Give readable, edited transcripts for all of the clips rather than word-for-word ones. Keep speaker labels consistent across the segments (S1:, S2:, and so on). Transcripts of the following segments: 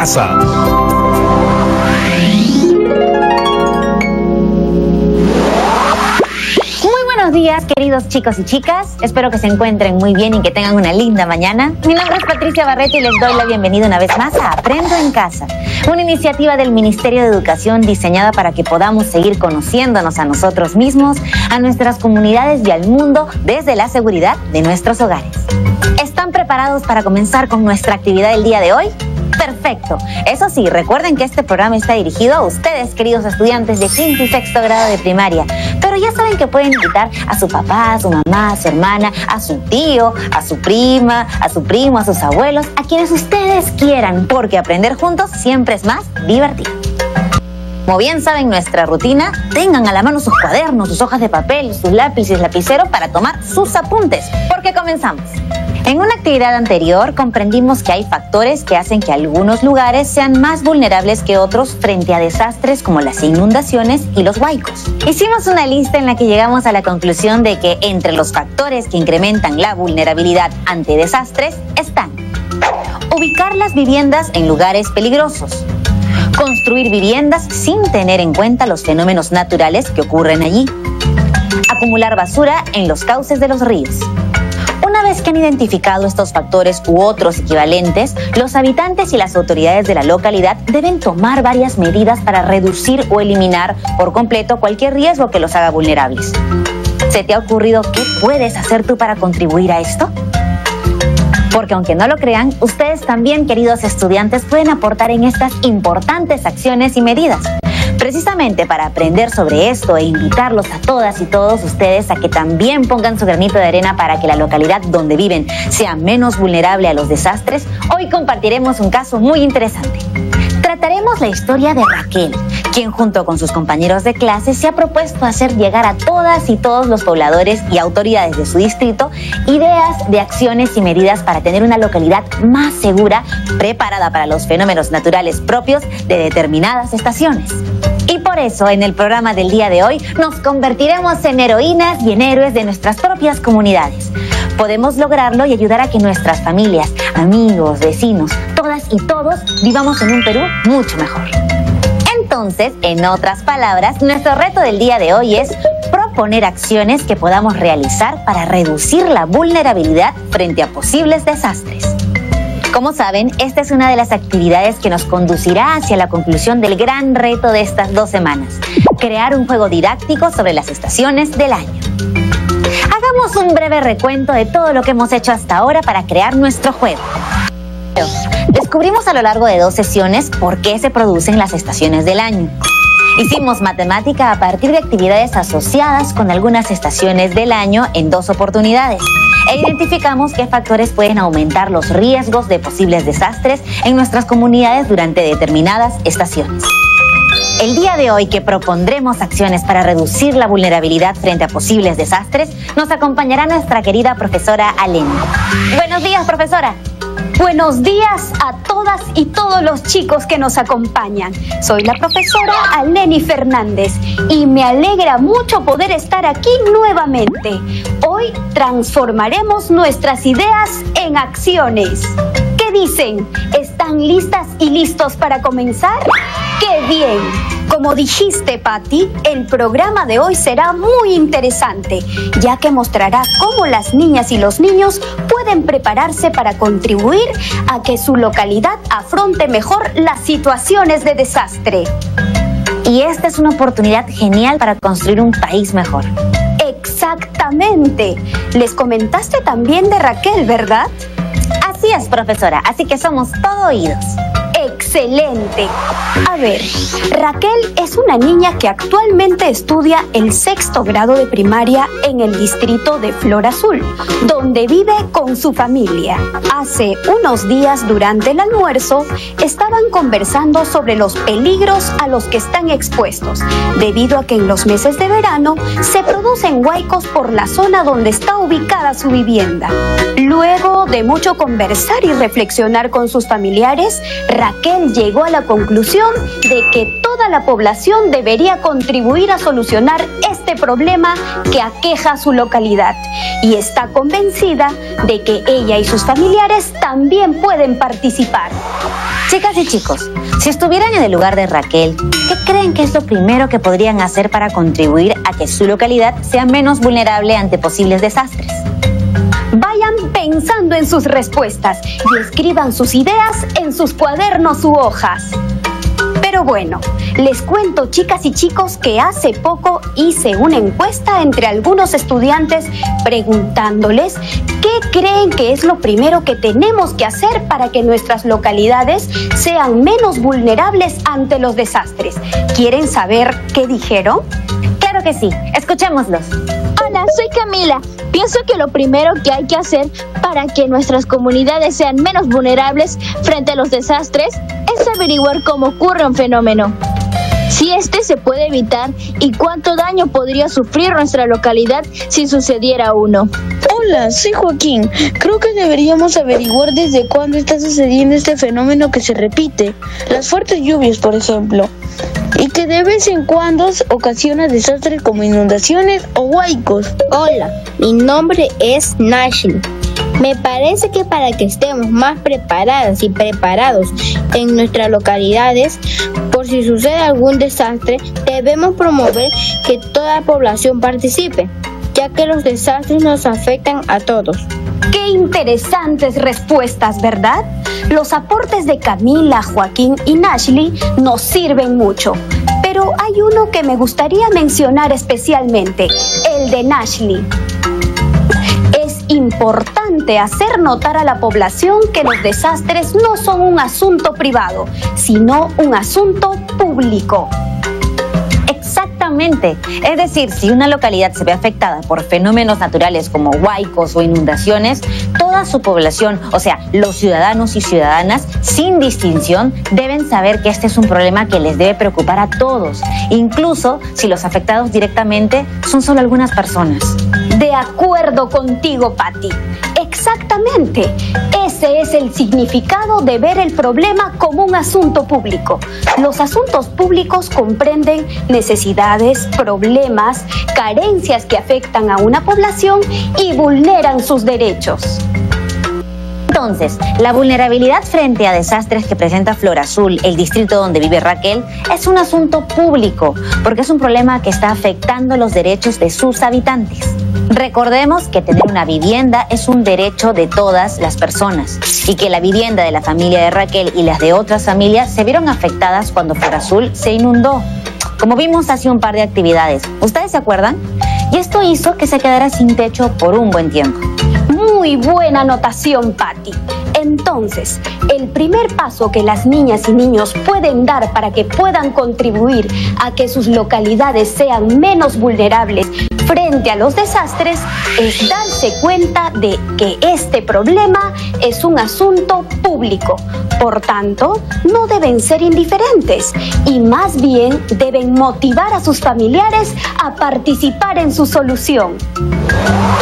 S1: casa.
S2: Buenos días, queridos chicos y chicas. Espero que se encuentren muy bien y que tengan una linda mañana. Mi nombre es Patricia Barreto y les doy la bienvenida una vez más a Aprendo en Casa, una iniciativa del Ministerio de Educación diseñada para que podamos seguir conociéndonos a nosotros mismos, a nuestras comunidades y al mundo desde la seguridad de nuestros hogares. ¿Están preparados para comenzar con nuestra actividad del día de hoy? Perfecto. Eso sí, recuerden que este programa está dirigido a ustedes, queridos estudiantes de quinto y sexto grado de primaria. Pero ya saben que pueden invitar a su papá, a su mamá, a su hermana, a su tío, a su prima, a su primo, a sus abuelos, a quienes ustedes quieran, porque aprender juntos siempre es más divertido. Como bien saben nuestra rutina, tengan a la mano sus cuadernos, sus hojas de papel, sus lápices, lapicero para tomar sus apuntes, porque comenzamos. En una actividad anterior comprendimos que hay factores que hacen que algunos lugares sean más vulnerables que otros frente a desastres como las inundaciones y los huaicos. Hicimos una lista en la que llegamos a la conclusión de que entre los factores que incrementan la vulnerabilidad ante desastres están: ubicar las viviendas en lugares peligrosos, construir viviendas sin tener en cuenta los fenómenos naturales que ocurren allí, acumular basura en los cauces de los ríos. Una vez que han identificado estos factores u otros equivalentes, los habitantes y las autoridades de la localidad deben tomar varias medidas para reducir o eliminar por completo cualquier riesgo que los haga vulnerables. ¿Se te ha ocurrido qué puedes hacer tú para contribuir a esto? Porque aunque no lo crean, ustedes también, queridos estudiantes, pueden aportar en estas importantes acciones y medidas. Precisamente para aprender sobre esto e invitarlos a todas y todos ustedes a que también pongan su granito de arena para que la localidad donde viven sea menos vulnerable a los desastres, hoy compartiremos un caso muy interesante. Trataremos la historia de Raquel, quien junto con sus compañeros de clase se ha propuesto hacer llegar a todas y todos los pobladores y autoridades de su distrito ideas de acciones y medidas para tener una localidad más segura, preparada para los fenómenos naturales propios de determinadas estaciones. Y por eso, en el programa del día de hoy, nos convertiremos en heroínas y en héroes de nuestras propias comunidades. Podemos lograrlo y ayudar a que nuestras familias, amigos, vecinos, todas y todos vivamos en un Perú mucho mejor. Entonces, en otras palabras, nuestro reto del día de hoy es proponer acciones que podamos realizar para reducir la vulnerabilidad frente a posibles desastres. Como saben, esta es una de las actividades que nos conducirá hacia la conclusión del gran reto de estas 2 semanas: crear un juego didáctico sobre las estaciones del año. Hagamos un breve recuento de todo lo que hemos hecho hasta ahora para crear nuestro juego. Descubrimos a lo largo de 2 sesiones por qué se producen las estaciones del año. Hicimos matemática a partir de actividades asociadas con algunas estaciones del año en 2 oportunidades. E identificamos qué factores pueden aumentar los riesgos de posibles desastres en nuestras comunidades durante determinadas estaciones. El día de hoy, que propondremos acciones para reducir la vulnerabilidad frente a posibles desastres, nos acompañará nuestra querida profesora Aleni. Buenos días, profesora.
S3: Buenos días a todas y todos los chicos que nos acompañan. Soy la profesora Aleni Fernández y me alegra mucho poder estar aquí nuevamente. Hoy transformaremos nuestras ideas en acciones. ¿Qué dicen? ¿Están listas y listos para comenzar? ¡Qué bien! Como dijiste, Patti, el programa de hoy será muy interesante, ya que mostrará cómo las niñas y los niños pueden prepararse para contribuir a que su localidad afronte mejor las situaciones de desastre.
S2: Y esta es una oportunidad genial para construir un país mejor.
S3: Exactamente. Les comentaste también de Raquel, ¿verdad?
S2: Así es, profesora, así que somos todo oídos.
S3: ¡Excelente! A ver, Raquel es una niña que actualmente estudia el 6º grado de primaria en el distrito de Flor Azul, donde vive con su familia. Hace unos días, durante el almuerzo, estaban conversando sobre los peligros a los que están expuestos, debido a que en los meses de verano se producen huaicos por la zona donde está ubicada su vivienda. Luego de mucho conversar y reflexionar con sus familiares, Raquel él llegó a la conclusión de que toda la población debería contribuir a solucionar este problema que aqueja a su localidad y está convencida de que ella y sus familiares también pueden participar.
S2: Chicas y chicos, si estuvieran en el lugar de Raquel, ¿qué creen que es lo primero que podrían hacer para contribuir a que su localidad sea menos vulnerable ante posibles desastres?
S3: Vayan pensando en sus respuestas y escriban sus ideas en sus cuadernos u hojas. Pero bueno, les cuento, chicas y chicos, que hace poco hice una encuesta entre algunos estudiantes preguntándoles qué creen que es lo primero que tenemos que hacer para que nuestras localidades sean menos vulnerables ante los desastres. ¿Quieren saber qué dijeron?
S2: Claro que sí, escuchémoslos.
S1: Hola, soy Camila. Pienso que lo primero que hay que hacer para que nuestras comunidades sean menos vulnerables frente a los desastres es averiguar cómo ocurre un fenómeno, si este se puede evitar y cuánto daño podría sufrir nuestra localidad si sucediera uno.
S4: Hola, soy Joaquín. Creo que deberíamos averiguar desde cuándo está sucediendo este fenómeno que se repite, las fuertes lluvias, por ejemplo, y que de vez en cuando ocasiona desastres como inundaciones o huaicos.
S5: Hola, mi nombre es Nashley. Me parece que para que estemos más preparadas y preparados en nuestras localidades, por si sucede algún desastre, debemos promover que toda la población participe, ya que los desastres nos afectan a todos.
S3: ¡Qué interesantes respuestas!, ¿verdad? Los aportes de Camila, Joaquín y Nashley nos sirven mucho. Pero hay uno que me gustaría mencionar especialmente, el de Nashley. Es importante hacer notar a la población que los desastres no son un asunto privado, sino un asunto público.
S2: Exactamente. Es decir, si una localidad se ve afectada por fenómenos naturales como huaicos o inundaciones, toda su población, o sea, los ciudadanos y ciudadanas, sin distinción, deben saber que este es un problema que les debe preocupar a todos, incluso si los afectados directamente son solo algunas personas.
S3: De acuerdo contigo, Patti. Exactamente. Ese es el significado de ver el problema como un asunto público. Los asuntos públicos comprenden necesidades, problemas, carencias que afectan a una población y vulneran sus derechos.
S2: Entonces, la vulnerabilidad frente a desastres que presenta Flor Azul, el distrito donde vive Raquel, es un asunto público, porque es un problema que está afectando los derechos de sus habitantes. Recordemos que tener una vivienda es un derecho de todas las personas y que la vivienda de la familia de Raquel y las de otras familias se vieron afectadas cuando Flor Azul se inundó, como vimos hace un par de actividades. ¿Ustedes se acuerdan? Y esto hizo que se quedara sin techo por un buen tiempo.
S3: Muy buena anotación, Patti. Entonces, el primer paso que las niñas y niños pueden dar para que puedan contribuir a que sus localidades sean menos vulnerables frente a los desastres es darse cuenta de que este problema es un asunto público. Por tanto, no deben ser indiferentes y más bien deben motivar a sus familiares a participar en su solución.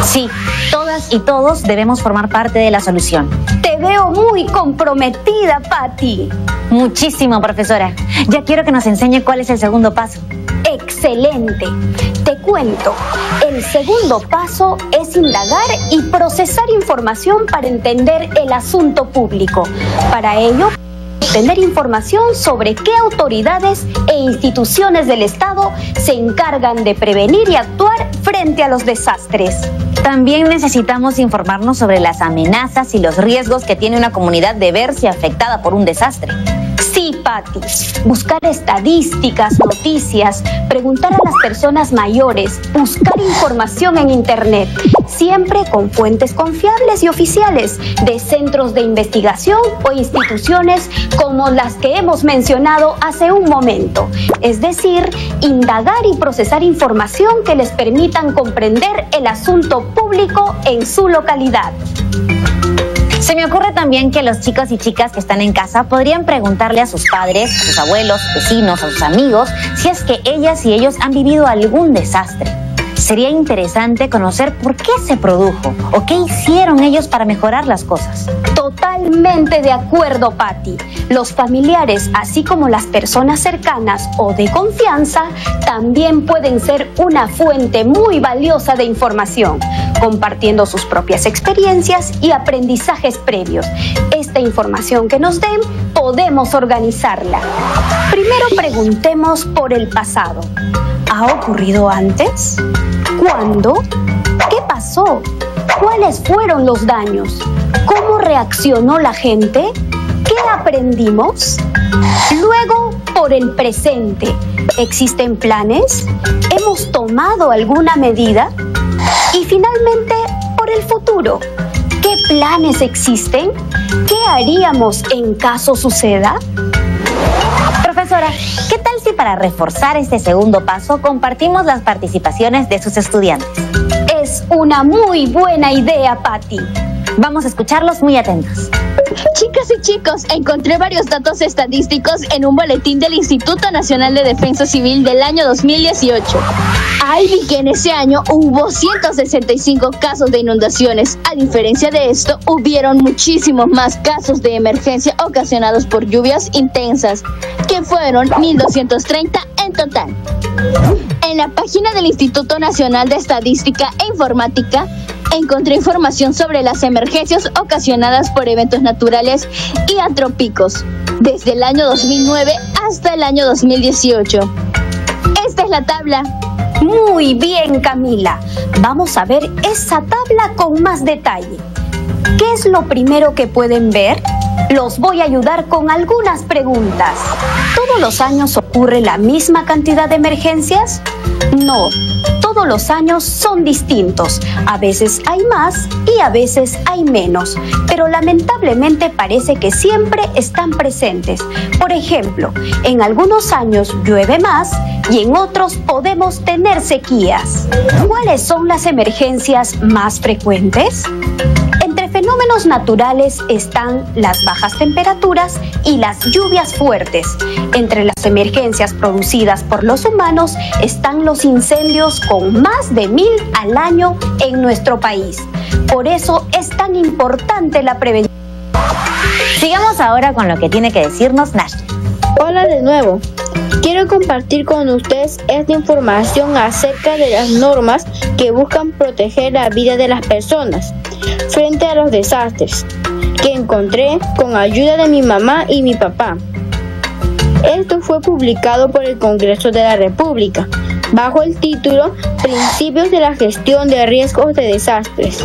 S2: Sí, todas y todos debemos formar parte de la solución.
S3: Te veo muy comprometida, Patti.
S2: Muchísimo, profesora. Ya quiero que nos enseñe cuál es el segundo paso.
S3: ¡Excelente! Te cuento, el segundo paso es indagar y procesar información para entender el asunto público. Para ello, obtener información sobre qué autoridades e instituciones del Estado se encargan de prevenir y actuar frente a los desastres.
S2: También necesitamos informarnos sobre las amenazas y los riesgos que tiene una comunidad de verse afectada por un desastre.
S3: Sí, Patti. Buscar estadísticas, noticias, preguntar a las personas mayores, buscar información en Internet, siempre con fuentes confiables y oficiales de centros de investigación o instituciones como las que hemos mencionado hace un momento. Es decir, indagar y procesar información que les permitan comprender el asunto público en su localidad.
S2: Se me ocurre también que los chicos y chicas que están en casa podrían preguntarle a sus padres, a sus abuelos, vecinos, a sus amigos, si es que ellas y ellos han vivido algún desastre. Sería interesante conocer por qué se produjo o qué hicieron ellos para mejorar las cosas.
S3: Totalmente de acuerdo, Patti. Los familiares, así como las personas cercanas o de confianza, también pueden ser una fuente muy valiosa de información, compartiendo sus propias experiencias y aprendizajes previos. Esta información que nos den, podemos organizarla. Primero preguntemos por el pasado. ¿Ha ocurrido antes? ¿Cuándo? ¿Qué pasó? ¿Cuáles fueron los daños? ¿Cómo reaccionó la gente? ¿Qué aprendimos? Luego, por el presente. ¿Existen planes? ¿Hemos tomado alguna medida? Y finalmente, por el futuro. ¿Qué planes existen? ¿Qué haríamos en caso suceda?
S2: Profesora, ¿qué tal si para reforzar este segundo paso compartimos las participaciones de sus estudiantes?
S3: Es una muy buena idea, Patti.
S2: Vamos a escucharlos muy atentos.
S1: Chicas y chicos, encontré varios datos estadísticos en un boletín del Instituto Nacional de Defensa Civil del año 2018. Ahí vi que en ese año hubo 165 casos de inundaciones. A diferencia de esto, hubieron muchísimos más casos de emergencia ocasionados por lluvias intensas, que fueron 1.230 en total. En la página del Instituto Nacional de Estadística e Informática, encontré información sobre las emergencias ocasionadas por eventos naturales y antrópicos, desde el año 2009 hasta el año 2018. Esta es la tabla.
S3: Muy bien, Camila. Vamos a ver esa tabla con más detalle. ¿Qué es lo primero que pueden ver? Los voy a ayudar con algunas preguntas. ¿Todos los años ocurre la misma cantidad de emergencias? No, todos los años son distintos. A veces hay más y a veces hay menos, pero lamentablemente parece que siempre están presentes. Por ejemplo, en algunos años llueve más y en otros podemos tener sequías. ¿Cuáles son las emergencias más frecuentes? Entre fenómenos naturales están las bajas temperaturas y las lluvias fuertes. Entre las emergencias producidas por los humanos están los incendios con más de 1000 al año en nuestro país. Por eso es tan importante la prevención.
S2: Sigamos ahora con lo que tiene que decirnos Nash.
S5: Hola de nuevo. Quiero compartir con ustedes esta información acerca de las normas que buscan proteger la vida de las personas frente a los desastres, que encontré con ayuda de mi mamá y mi papá. Esto fue publicado por el Congreso de la República, bajo el título Principios de la Gestión de Riesgos de Desastres.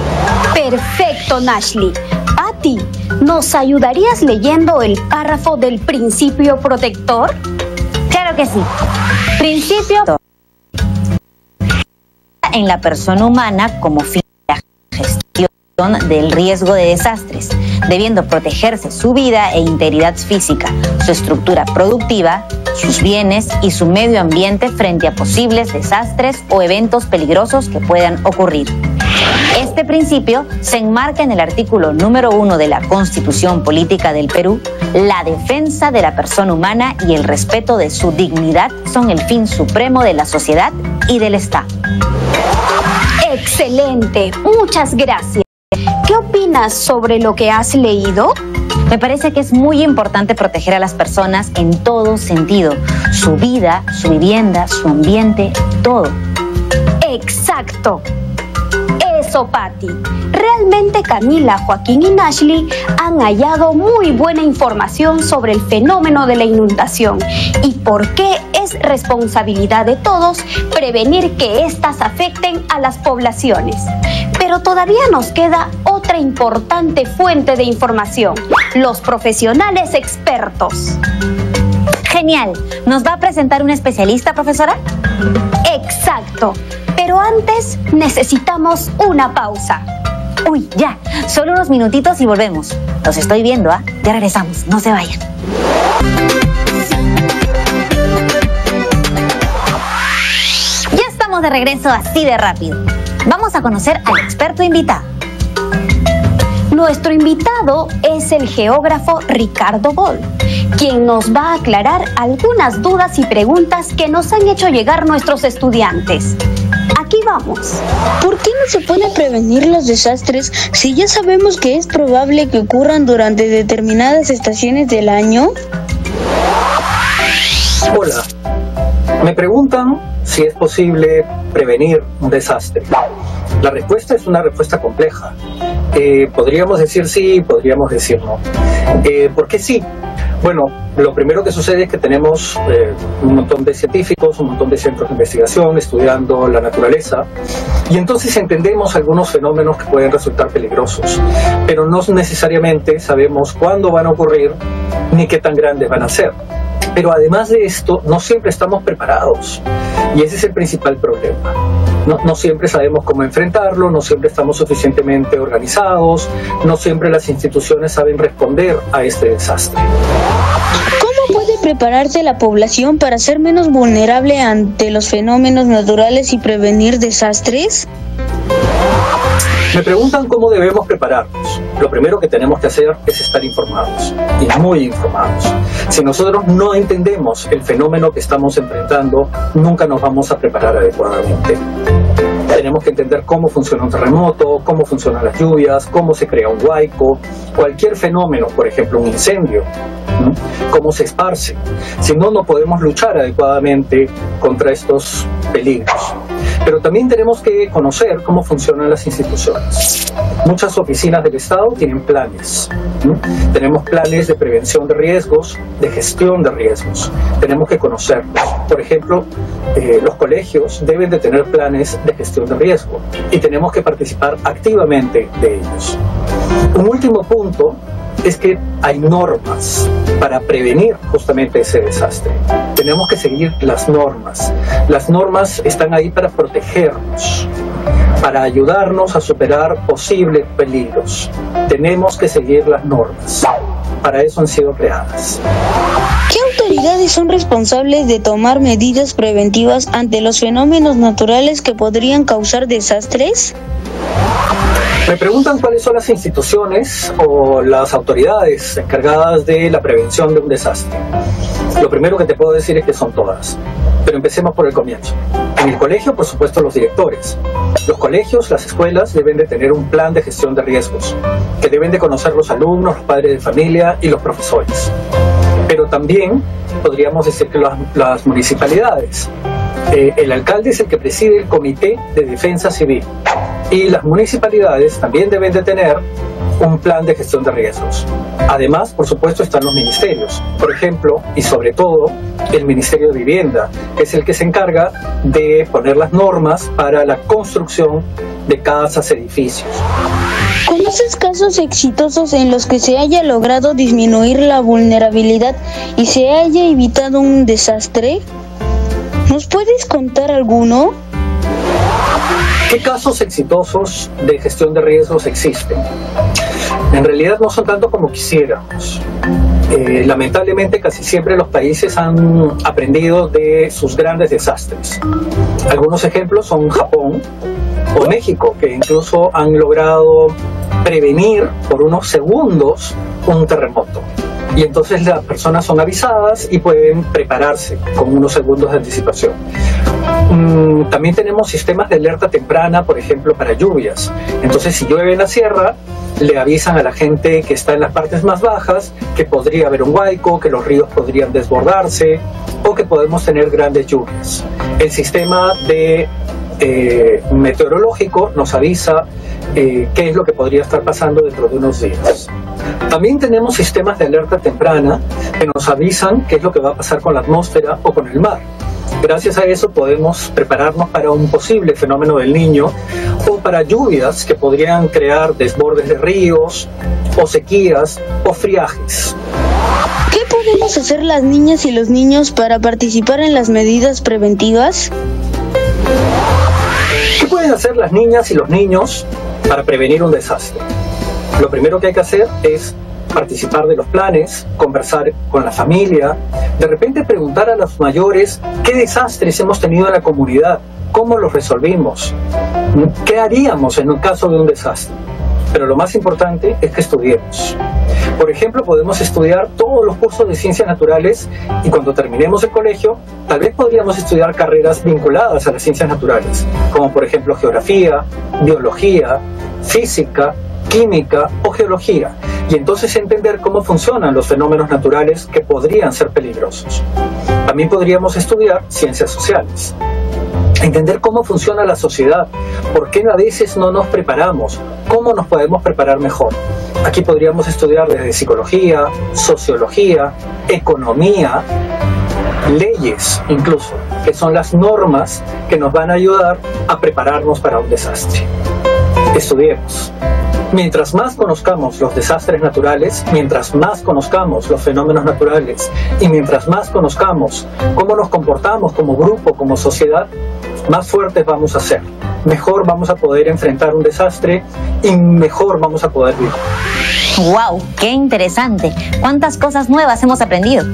S3: Perfecto, Nashley. Patti, ¿nos ayudarías leyendo el párrafo del principio protector?
S2: Claro que sí. Principio en la persona humana como fin de la gestión del riesgo de desastres, debiendo protegerse su vida e integridad física, su estructura productiva, sus bienes y su medio ambiente frente a posibles desastres o eventos peligrosos que puedan ocurrir. Este principio se enmarca en el artículo número 1 de la Constitución Política del Perú. La defensa de la persona humana y el respeto de su dignidad son el fin supremo de la sociedad y del Estado.
S3: Excelente, muchas gracias. ¿Qué opinas sobre lo que has leído?
S2: Me parece que es muy importante proteger a las personas en todo sentido, su vida, su vivienda, su ambiente, todo.
S3: Exacto. Eso, Patti. Realmente Camila, Joaquín y Nashley han hallado muy buena información sobre el fenómeno de la inundación y por qué es responsabilidad de todos prevenir que éstas afecten a las poblaciones. Pero todavía nos queda otra importante fuente de información: los profesionales expertos.
S2: Genial. ¿Nos va a presentar un especialista, profesora?
S3: Exacto. Pero antes necesitamos una pausa.
S2: Uy, ya. Solo unos minutitos y volvemos. Los estoy viendo, ¿ah? Ya regresamos. No se vayan. Ya estamos de regreso así de rápido. Vamos a conocer al experto invitado.
S3: Nuestro invitado es el geógrafo Ricardo Boll, quien nos va a aclarar algunas dudas y preguntas que nos han hecho llegar nuestros estudiantes. Aquí vivamos.
S4: ¿Por qué no se puede prevenir los desastres si ya sabemos que es probable que ocurran durante determinadas estaciones del año?
S6: Hola, me preguntan si es posible prevenir un desastre. La respuesta es una respuesta compleja. Podríamos decir sí, podríamos decir no. ¿Por qué sí? Bueno, lo primero que sucede es que tenemos un montón de científicos, un montón de centros de investigación estudiando la naturaleza, y entonces entendemos algunos fenómenos que pueden resultar peligrosos, pero no necesariamente sabemos cuándo van a ocurrir ni qué tan grandes van a ser. Pero además de esto, no siempre estamos preparados, y ese es el principal problema. No siempre sabemos cómo enfrentarlo, no siempre estamos suficientemente organizados, no siempre las instituciones saben responder a este desastre.
S4: ¿Cómo puede prepararse la población para ser menos vulnerable ante los fenómenos naturales y prevenir desastres?
S6: Me preguntan cómo debemos prepararnos. Lo primero que tenemos que hacer es estar informados, y muy informados. Si nosotros no entendemos el fenómeno que estamos enfrentando, nunca nos vamos a preparar adecuadamente. Tenemos que entender cómo funciona un terremoto, cómo funcionan las lluvias, cómo se crea un huaico, cualquier fenómeno, por ejemplo un incendio, cómo se esparce. Si no, no podemos luchar adecuadamente contra estos peligros. Pero también tenemos que conocer cómo funcionan las instituciones. Muchas oficinas del Estado tienen planes. Tenemos planes de prevención de riesgos, de gestión de riesgos. Tenemos que conocerlos. Por ejemplo, los colegios deben de tener planes de gestión de riesgo y tenemos que participar activamente de ellos. Un último punto es que hay normas para prevenir justamente ese desastre. Tenemos que seguir las normas. Las normas están ahí para protegernos, para ayudarnos a superar posibles peligros. Tenemos que seguir las normas. Para eso han sido creadas.
S4: ¿Qué autoridades son responsables de tomar medidas preventivas ante los fenómenos naturales que podrían causar desastres?
S6: Me preguntan cuáles son las instituciones o las autoridades encargadas de la prevención de un desastre. Lo primero que te puedo decir es que son todas, pero empecemos por el comienzo. En el colegio, por supuesto, los directores. Los colegios, las escuelas deben de tener un plan de gestión de riesgos, que deben de conocer los alumnos, los padres de familia y los profesores. Pero también podríamos decir que las municipalidades. El alcalde es el que preside el Comité de Defensa Civil. Y las municipalidades también deben de tener un plan de gestión de riesgos. Además, por supuesto, están los ministerios. Por ejemplo, y sobre todo, el Ministerio de Vivienda, que es el que se encarga de poner las normas para la construcción de casas, edificios.
S4: ¿Conoces casos exitosos en los que se haya logrado disminuir la vulnerabilidad y se haya evitado un desastre? ¿Nos puedes contar alguno?
S6: ¿Qué casos exitosos de gestión de riesgos existen? En realidad no son tanto como quisiéramos. Lamentablemente casi siempre los países han aprendido de sus grandes desastres. Algunos ejemplos son Japón o México, que incluso han logrado prevenir por unos segundos un terremoto. Y entonces las personas son avisadas y pueden prepararse con unos segundos de anticipación. También tenemos sistemas de alerta temprana, por ejemplo, para lluvias. Entonces, si llueve en la sierra, le avisan a la gente que está en las partes más bajas que podría haber un huaico, que los ríos podrían desbordarse o que podemos tener grandes lluvias. El sistema de meteorológico nos avisa qué es lo que podría estar pasando dentro de unos días. También tenemos sistemas de alerta temprana que nos avisan qué es lo que va a pasar con la atmósfera o con el mar. Gracias a eso podemos prepararnos para un posible fenómeno del Niño o para lluvias que podrían crear desbordes de ríos o sequías o friajes.
S4: ¿Qué podemos hacer las niñas y los niños para participar en las medidas preventivas?
S6: ¿Qué pueden hacer las niñas y los niños para prevenir un desastre? Lo primero que hay que hacer es participar de los planes, conversar con la familia, de repente preguntar a los mayores qué desastres hemos tenido en la comunidad, cómo los resolvimos, qué haríamos en un caso de un desastre. pero lo más importante es que estudiemos. Por ejemplo, podemos estudiar todos los cursos de ciencias naturales y cuando terminemos el colegio, tal vez podríamos estudiar carreras vinculadas a las ciencias naturales, como por ejemplo geografía, biología, física, química o geología, y entonces entender cómo funcionan los fenómenos naturales que podrían ser peligrosos. También podríamos estudiar ciencias sociales, entender cómo funciona la sociedad, por qué a veces no nos preparamos, cómo nos podemos preparar mejor. Aquí podríamos estudiar desde psicología, sociología, economía, leyes incluso, que son las normas que nos van a ayudar a prepararnos para un desastre. Estudiemos. Mientras más conozcamos los desastres naturales, mientras más conozcamos los fenómenos naturales y mientras más conozcamos cómo nos comportamos como grupo, como sociedad, más fuertes vamos a ser. Mejor vamos a poder enfrentar un desastre y mejor vamos a poder vivir.
S2: ¡Wow! ¡Qué interesante! ¿Cuántas cosas nuevas hemos aprendido?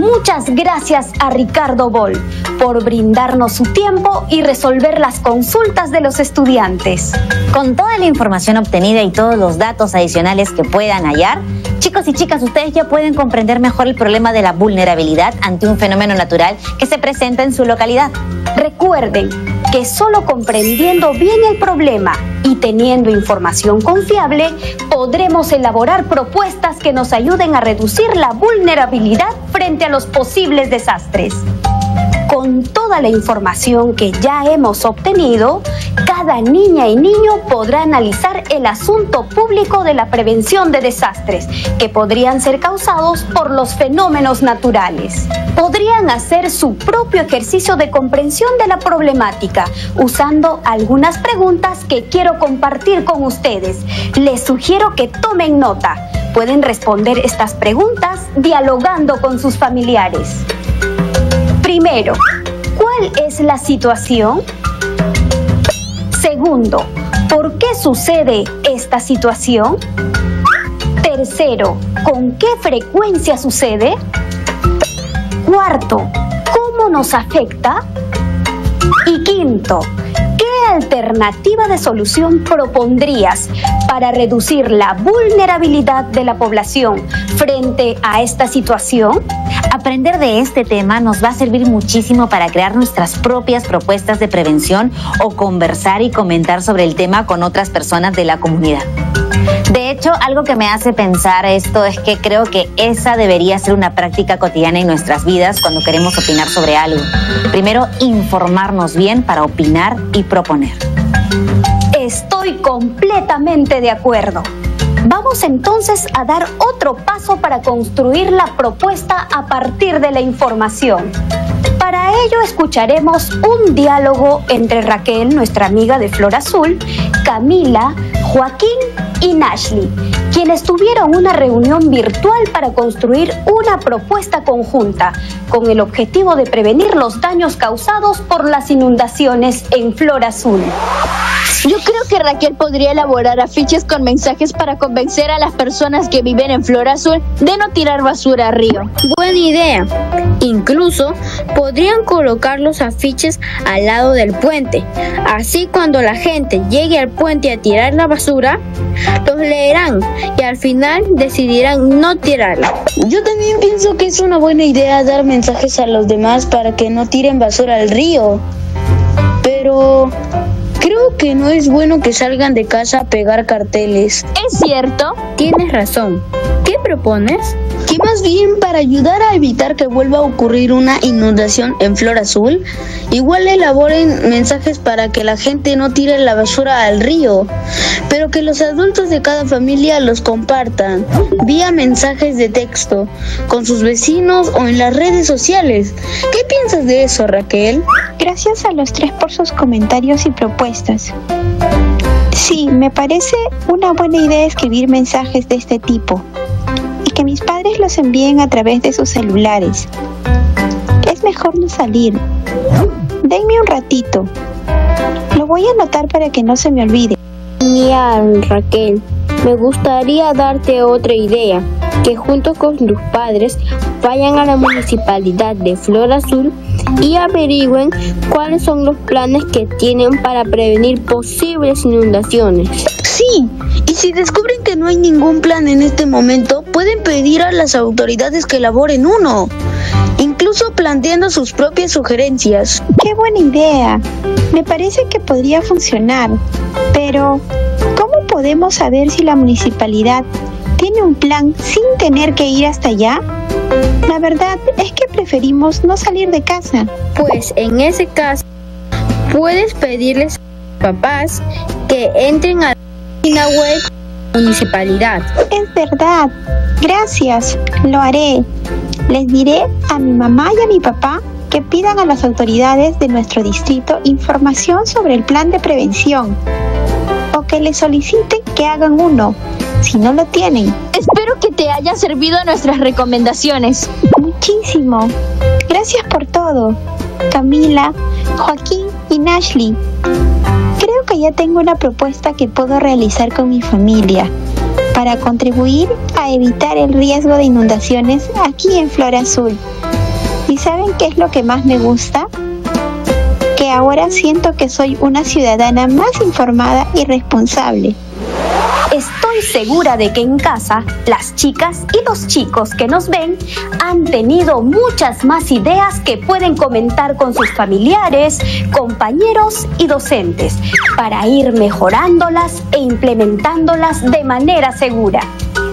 S3: Muchas gracias a Ricardo Boll por brindarnos su tiempo y resolver las consultas de los estudiantes.
S2: Con toda la información obtenida y todos los datos adicionales que puedan hallar, chicos y chicas, ustedes ya pueden comprender mejor el problema de la vulnerabilidad ante un fenómeno natural que se presenta en su localidad.
S3: Recuerden que solo comprendiendo bien el problema y teniendo información confiable, podremos elaborar propuestas que nos ayuden a reducir la vulnerabilidad frente a los posibles desastres. Con toda la información que ya hemos obtenido, cada niña y niño podrá analizar el asunto público de la prevención de desastres que podrían ser causados por los fenómenos naturales. Podrían hacer su propio ejercicio de comprensión de la problemática usando algunas preguntas que quiero compartir con ustedes. Les sugiero que tomen nota. Pueden responder estas preguntas dialogando con sus familiares. Primero, ¿cuál es la situación? Segundo, ¿por qué sucede esta situación? Tercero, ¿con qué frecuencia sucede? Cuarto, ¿cómo nos afecta? Y quinto, ¿qué alternativa de solución propondrías para reducir la vulnerabilidad de la población frente a esta situación?
S2: Aprender de este tema nos va a servir muchísimo para crear nuestras propias propuestas de prevención o conversar y comentar sobre el tema con otras personas de la comunidad. De hecho, algo que me hace pensar esto es que creo que esa debería ser una práctica cotidiana en nuestras vidas cuando queremos opinar sobre algo. Primero, informarnos bien para opinar y proponer.
S3: Estoy completamente de acuerdo. Vamos entonces a dar otro paso para construir la propuesta a partir de la información. Para ello escucharemos un diálogo entre Raquel, nuestra amiga de Flor Azul, Camila, Joaquín y Nashley, quienes tuvieron una reunión virtual para construir una propuesta conjunta con el objetivo de prevenir los daños causados por las inundaciones en Flor Azul.
S1: Yo creo que Raquel podría elaborar afiches con mensajes para convencer a las personas que viven en Flor Azul de no tirar basura al río.
S5: Buena idea. Incluso podrían colocar los afiches al lado del puente. Así cuando la gente llegue al puente a tirar la basura, los leerán y al final decidirán no tirarla.
S4: Yo también pienso que es una buena idea dar mensajes a los demás para que no tiren basura al río. Pero creo que no es bueno que salgan de casa a pegar carteles.
S1: ¿Es cierto?
S5: Tienes razón. ¿Qué propones?
S4: Que más bien para ayudar a evitar que vuelva a ocurrir una inundación en Flor Azul, igual elaboren mensajes para que la gente no tire la basura al río, pero que los adultos de cada familia los compartan vía mensajes de texto con sus vecinos o en las redes sociales. ¿Qué piensas de eso, Raquel?
S7: Gracias a los tres por sus comentarios y propuestas. Sí, me parece una buena idea escribir mensajes de este tipo y que mis padres los envíen a través de sus celulares. Es mejor no salir. Denme un ratito. Lo voy a anotar para que no se me olvide.
S5: Genial, Raquel. me gustaría darte otra idea, que junto con tus padres vayan a la municipalidad de Flor Azul y averigüen cuáles son los planes que tienen para prevenir posibles inundaciones.
S4: Sí, y si descubren que no hay ningún plan en este momento, pueden pedir a las autoridades que elaboren uno, incluso planteando sus propias sugerencias.
S7: ¡Qué buena idea! Me parece que podría funcionar, pero ¿cómo podemos saber si la municipalidad tiene un plan sin tener que ir hasta allá? La verdad es que preferimos no salir de casa.
S5: Pues en ese caso, puedes pedirles a tus papás que entren a la página web de la municipalidad.
S7: Es verdad. Gracias. Lo haré. Les diré a mi mamá y a mi papá que pidan a las autoridades de nuestro distrito información sobre el plan de prevención, o que les soliciten que hagan uno, si no lo tienen.
S1: Espero que te hayan servido nuestras recomendaciones.
S7: Muchísimo. Gracias por todo, Camila, Joaquín y Nashley. Creo que ya tengo una propuesta que puedo realizar con mi familia para contribuir a evitar el riesgo de inundaciones aquí en Flor Azul. ¿Y saben qué es lo que más me gusta? Que ahora siento que soy una ciudadana más informada y responsable.
S3: Estoy segura de que en casa, las chicas y los chicos que nos ven han tenido muchas más ideas que pueden comentar con sus familiares, compañeros y docentes para ir mejorándolas e implementándolas de manera segura.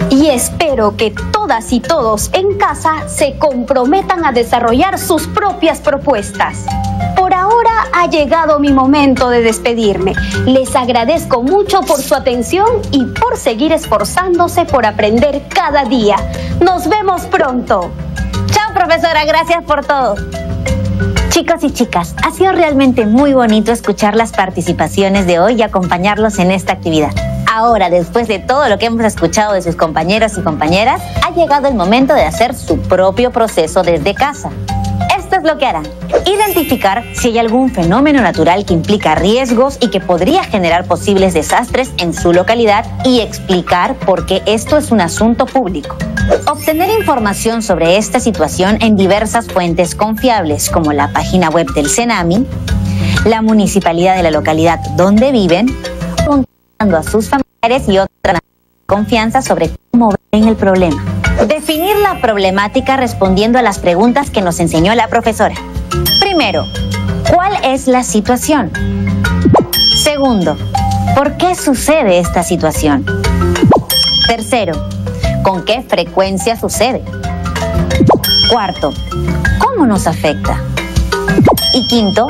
S3: Y espero que todas y todos en casa se comprometan a desarrollar sus propias propuestas. Por ahora ha llegado mi momento de despedirme. Les agradezco mucho por su atención y por seguir esforzándose por aprender cada día. Nos vemos pronto.
S2: Chao, profesora, gracias por todo. Chicos y chicas, ha sido realmente muy bonito escuchar las participaciones de hoy y acompañarlos en esta actividad. Ahora, después de todo lo que hemos escuchado de sus compañeros y compañeras, ha llegado el momento de hacer su propio proceso desde casa. Esto es lo que harán: identificar si hay algún fenómeno natural que implica riesgos y que podría generar posibles desastres en su localidad y explicar por qué esto es un asunto público. Obtener información sobre esta situación en diversas fuentes confiables, como la página web del CENAMI, la municipalidad de la localidad donde viven, preguntando a sus familiares y otras de confianza sobre cómo ven el problema. Definir la problemática respondiendo a las preguntas que nos enseñó la profesora. Primero, ¿cuál es la situación? Segundo, ¿por qué sucede esta situación? Tercero, ¿con qué frecuencia sucede? Cuarto, ¿cómo nos afecta? Y quinto,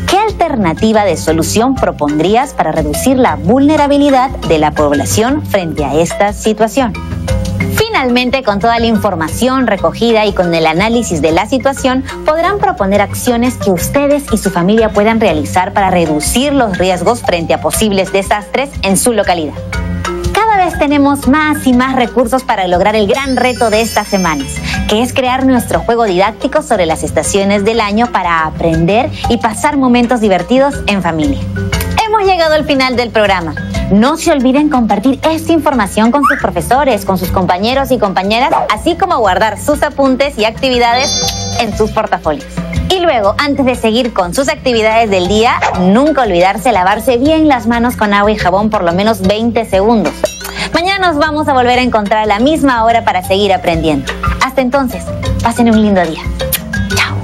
S2: ¿qué alternativa de solución propondrías para reducir la vulnerabilidad de la población frente a esta situación? Finalmente, con toda la información recogida y con el análisis de la situación, podrán proponer acciones que ustedes y su familia puedan realizar para reducir los riesgos frente a posibles desastres en su localidad. Cada vez tenemos más y más recursos para lograr el gran reto de estas semanas, que es crear nuestro juego didáctico sobre las estaciones del año para aprender y pasar momentos divertidos en familia. Hemos llegado al final del programa. No se olviden compartir esta información con sus profesores, con sus compañeros y compañeras, así como guardar sus apuntes y actividades en sus portafolios. Y luego, antes de seguir con sus actividades del día, nunca olvidarse lavarse bien las manos con agua y jabón por lo menos 20 segundos. Mañana nos vamos a volver a encontrar a la misma hora para seguir aprendiendo. Hasta entonces, pasen un lindo día. Chao.